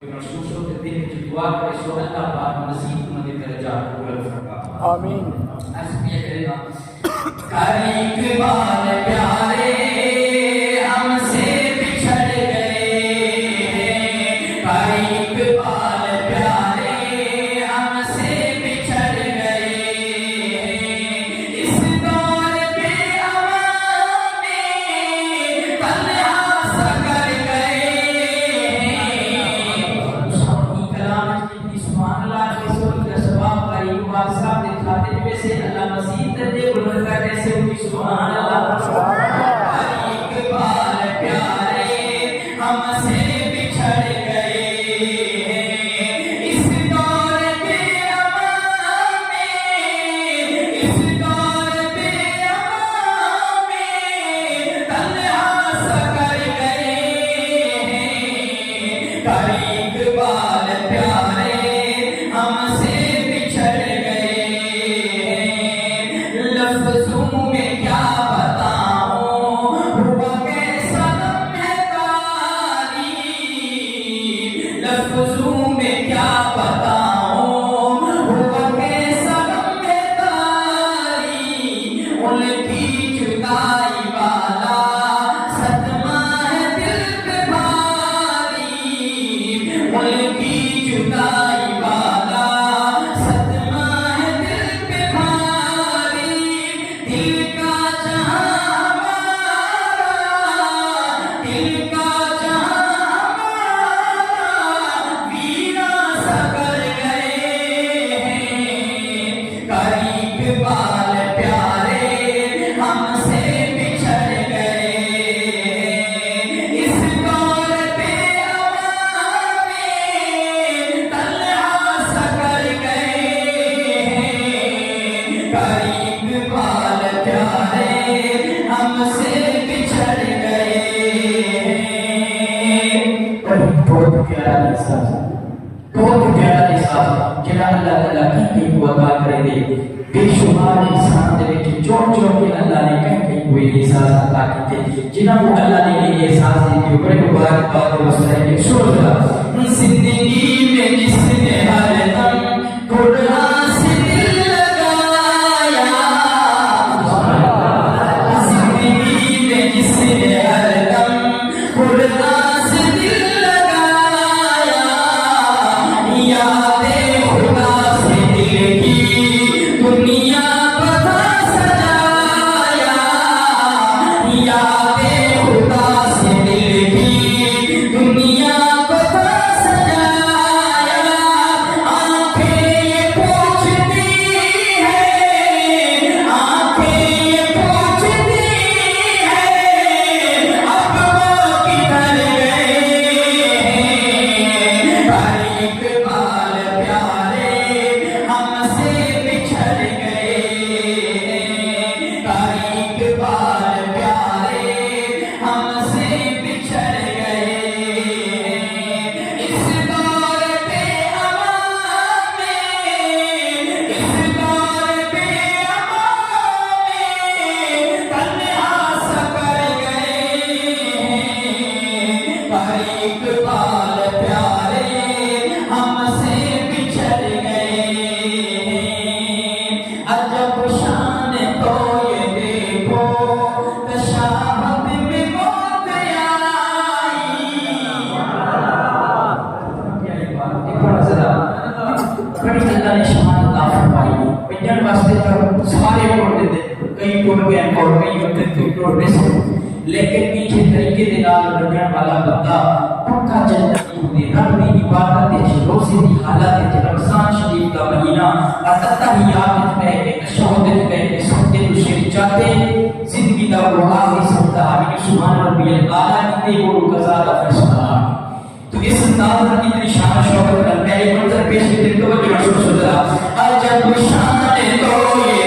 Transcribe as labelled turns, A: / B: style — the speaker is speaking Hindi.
A: महसूस होते दिन में दुआ करे सो अल्लाह पाक नसीब उनके दर्जात को बुलंद फरमाए
B: आमीन।
A: असमिया करेगा कर इकबाल प्यारे हमसे बिछड़ गए कर इकबाल प्यारे हमसे बिछड़ गए इस दौर पे अवाने तन्हा सा कर गए अल्लाह मसीह दे बुलंद करने से उनकी सुभान अल्लाह इकबाल प्यारे हमसे बिछड़ गए इस दौर पे अवां में इस दौर पे अवां में तन्हा सा कर गए कर इकबाल प्यारे हमसे बिछड़ गए लफ्ज़ों में क्या बताऊं हुआ कैसा गम है तारीफ लफ्ज़ों में क्या बताऊं हुआ कैसा गम है तारीफ उनकी जुदाई वाला सदमा है दिल पे भारी उनकी जुदाई वाला सदमा है दिल पे भारी दिल का जहां हमारा दिल का जहां हमारा वीरा सा कर गए कर इकबाल प्यारे हमसे बिछड़ गए इस दौर पे अवां में तन्हा सा कर गए कर इकबाल प्यारे हमसे बिछड़ गए बहुत प्यारा एहसास जिन्हें अल्लाह ताला की अदा करे दे बेशुमार इंसान दे विच जोड़ जोड़ के अल्लाह ने कहीं कोई एहसास अता कीते जिन्हां को अल्लाह ने ये एहसास दिए बड़े मुबारकबाद और वसले के सोचदा जिंदगी में जिसने हर दम कुरान से दिल लगाया जिंदगी में जिसने हर दम कुरान से दिल लगाया यादे खुदा से दिल की दुनिया बता सजाया यादे खुदा से दिल की दुनिया बता सजाया आंखें ये पूछती है आंखें ये पूछती है अब वो किधर गए कर इकबाल प्यारे हमसे बिछड़ गए कर इकबाल प्यारे हमसे बिछड़ गए इस दौर पे अवां में इस दौर पे अवां में तन्हा सा कर गए कर इकबाल प्यारे हमसे बिछड़ गए अजब शान तो ये देखो तशाहद में मौत आई बड़ी अल्लाह ने शान अता फरमाई बजन वास्ते तो सारे तोड़ देते कई टूट गए और कई होते तो टूट नहीं सकते लेकिन मीठे तरीके के नाल बजन वाला बंदा पक्का जन्नती होते रब की इबादत है रोज़े की हालत है रमजान शरीफ का महीना अतहियात में कह के तशहुद में कह के सत्य तो शेर चाहते जिंदगी का वो आखिरी सप्ताह में सुभान रब्बियल आला की वो कज़ा का फैसला तो इस अंदाज में इतनी शान शौकत का पहले मंजर पेश करते तो जो महसूस होता अजब शान तो ये